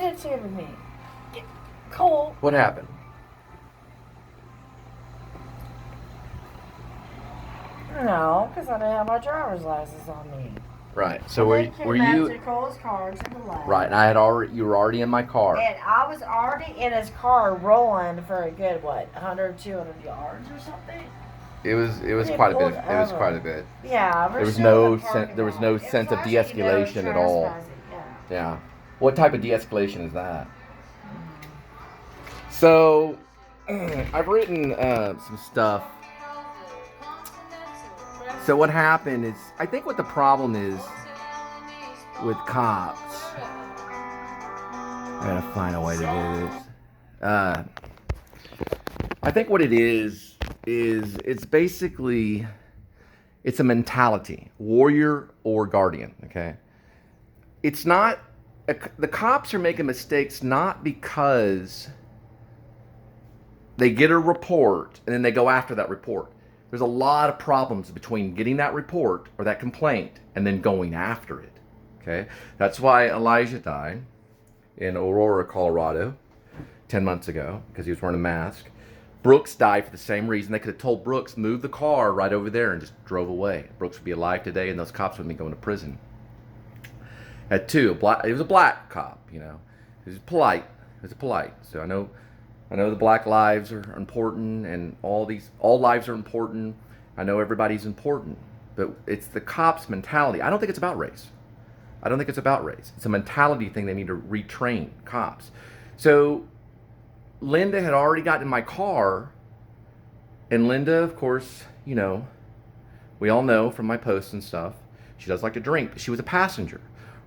it to me. Cole. What happened? No, because I didn't have my driver's license on me. Right. So were you? To Cole's car to the left. Right. And you were already in my car. And I was already in his car rolling for a good 100, 200 yards or something. It was quite a bit. It was quite a bit. Yeah. There was no sense of de-escalation at all. Yeah. What type of de-escalation is that? So, I've written some stuff. So what happened is, I think what the problem is with cops. I gotta find a way to do this. I think what it is it's basically, it's a mentality, warrior or guardian, okay? It's not, the cops are making mistakes not because they get a report and then they go after that report. There's a lot of problems between getting that report or that complaint and then going after it, okay? That's why Elijah died in Aurora, Colorado, 10 months ago, because he was wearing a mask. Brooks died for the same reason. They could have told Brooks, move the car right over there, and just drove away. Brooks would be alive today, and those cops wouldn't be going to prison. At two, he was a black cop, you know. He was polite. So I know the black lives are important, and all lives are important. I know everybody's important, but it's the cops' mentality. I don't think it's about race. It's a mentality thing. They need to retrain cops. So Linda had already gotten in my car, and Linda, of course, you know, we all know from my posts and stuff, she does like to drink. She was a passenger.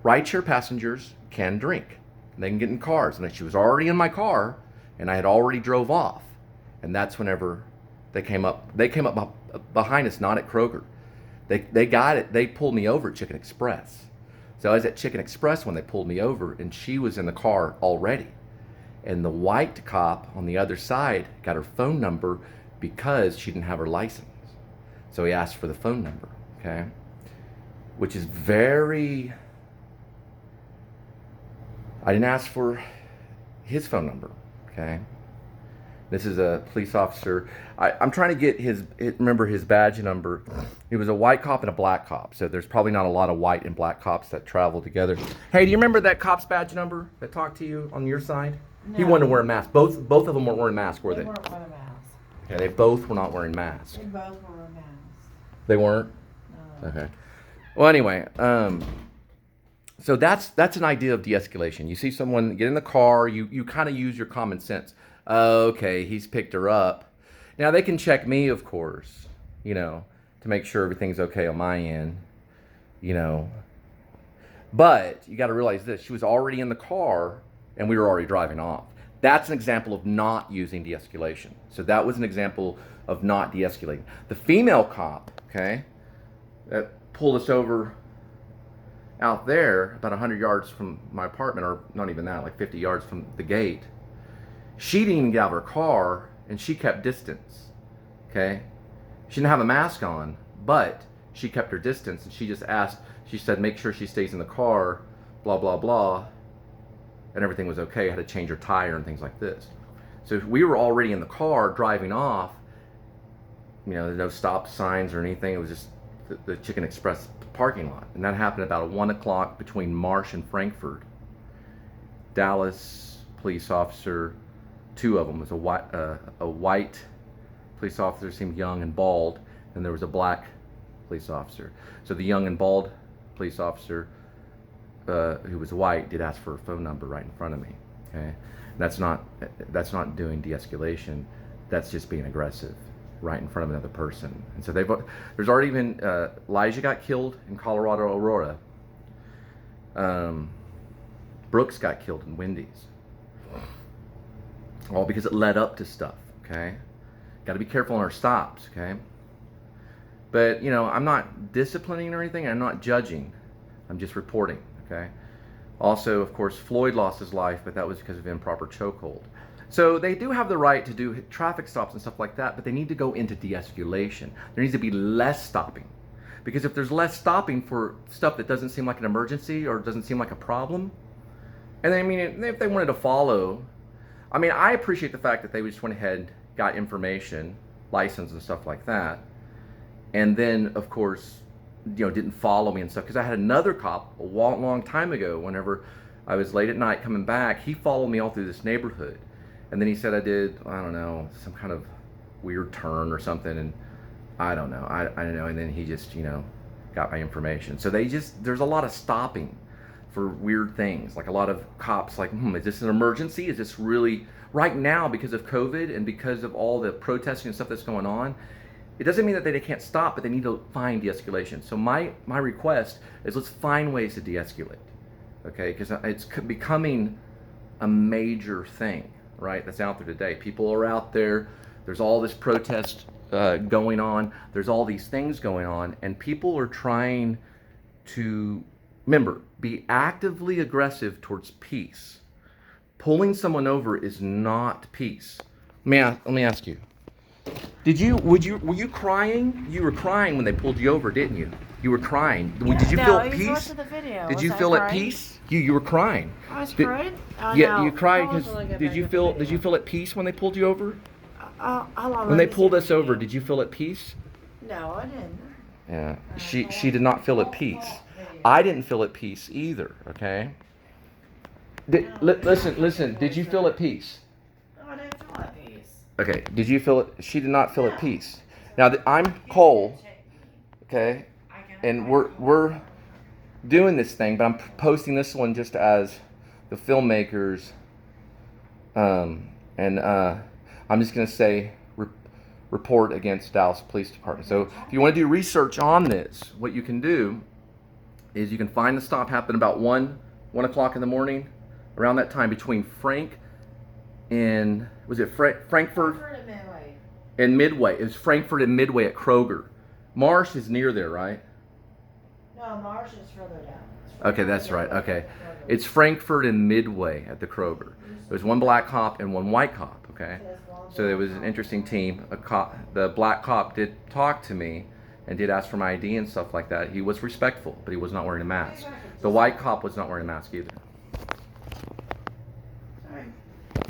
Rideshare passengers can drink. They can get in cars. And she was already in my car, and I had already drove off. And that's whenever they came up behind us, not at Kroger. They got it. They pulled me over at Chicken Express. So I was at Chicken Express when they pulled me over, and she was in the car already. And the white cop on the other side got her phone number because she didn't have her license. So he asked for the phone number, okay? Which is very... I didn't ask for his phone number, okay? This is a police officer. I'm trying to get remember his badge number. He was a white cop and a black cop. So there's probably not a lot of white and black cops that travel together. Hey, do you remember that cop's badge number that talked to you on your side? No. He wanted to wear a mask. Both of them weren't wearing masks, were they? They weren't wearing masks. Okay, they both were not wearing masks. They both were wearing masks. They weren't? No. Okay. Well, anyway, so that's an idea of de-escalation. You see someone get in the car, you kind of use your common sense. Okay, he's picked her up. Now they can check me, of course, you know, to make sure everything's okay on my end, you know. But you got to realize this: she was already in the car, and we were already driving off. That's an example of not using de-escalation. So that was an example of not de-escalating. The female cop, okay, that pulled us over out there about 100 yards from my apartment, or not even that, like 50 yards from the gate. She didn't even get out of her car, and she kept distance, okay? She didn't have a mask on, but she kept her distance, and she just asked, she said, make sure she stays in the car, blah, blah, blah, and everything was okay. I had to change her tire and things like this. So if we were already in the car driving off, you know, there's no stop signs or anything. It was just the Chicken Express parking lot. And that happened about 1 o'clock between Marsh and Frankfurt. Dallas police officer, two of them, was a white police officer, seemed young and bald, and there was a black police officer. So the young and bald police officer, who was white, did ask for a phone number right in front of me. Okay, that's not doing de-escalation. That's just being aggressive right in front of another person. And so there's already been Elijah got killed in Colorado, Aurora. Brooks got killed in Wendy's. All because it led up to stuff, okay? Got to be careful on our stops, okay? But, you know, I'm not disciplining or anything. I'm not judging. I'm just reporting, okay? Also, of course, Floyd lost his life, but that was because of improper chokehold. So they do have the right to do traffic stops and stuff like that, but they need to go into de-escalation. There needs to be less stopping. Because if there's less stopping for stuff that doesn't seem like an emergency or doesn't seem like a problem, And I mean, if they wanted to follow, I mean, I appreciate the fact that they just went ahead, got information, license and stuff like that, and then of course, didn't follow me and stuff. Because I had another cop a long time ago. Whenever I was late at night coming back, he followed me all through this neighborhood, and then he said I did, I don't know, some kind of weird turn or something, and I don't know, I don't know, and then he just got my information. So there's a lot of stopping for weird things. Like a lot of cops like, is this an emergency? Is this really right now because of COVID and because of all the protesting and stuff that's going on? It doesn't mean that they can't stop, but they need to find de-escalation. So my request is, let's find ways to de-escalate, okay? Because it's becoming a major thing, right? That's out there today. People are out there. There's all this protest going on. There's all these things going on, and people are trying to, remember, be actively aggressive towards peace. Pulling someone over is not peace. Let me ask you. Were you crying? You were crying when they pulled you over, didn't you? You were crying. Did you feel at peace? Did you feel at peace? You were crying. I was crying? Oh, yeah, no. you cried because did you feel at peace when they pulled you over? How long When they pulled us over, did you feel at peace? No, I didn't. Yeah, she did not feel at peace. I didn't feel at peace either. Okay. Listen. Did you feel at peace? No, I didn't feel at peace. Okay. Did you feel it? She did not feel at peace. Now I'm Cole. Okay. And we're doing this thing, but I'm posting this one just as the filmmakers. I'm just gonna say report against Dallas Police Department. So if you want to do research on this, what you can do is you can find the stop happened about 1 o'clock in the morning, around that time between Frankfurt and Midway. And Midway. It was Frankfurt and Midway at Kroger. Marsh is near there, right? No, Marsh is further down. Okay, that's right. Okay. It's Frankfurt and Midway at the Kroger. There was one black cop and one white cop, okay? So it was an interesting team. The black cop did talk to me and did ask for my ID and stuff like that. He was respectful, but he was not wearing a mask. The white cop was not wearing a mask either.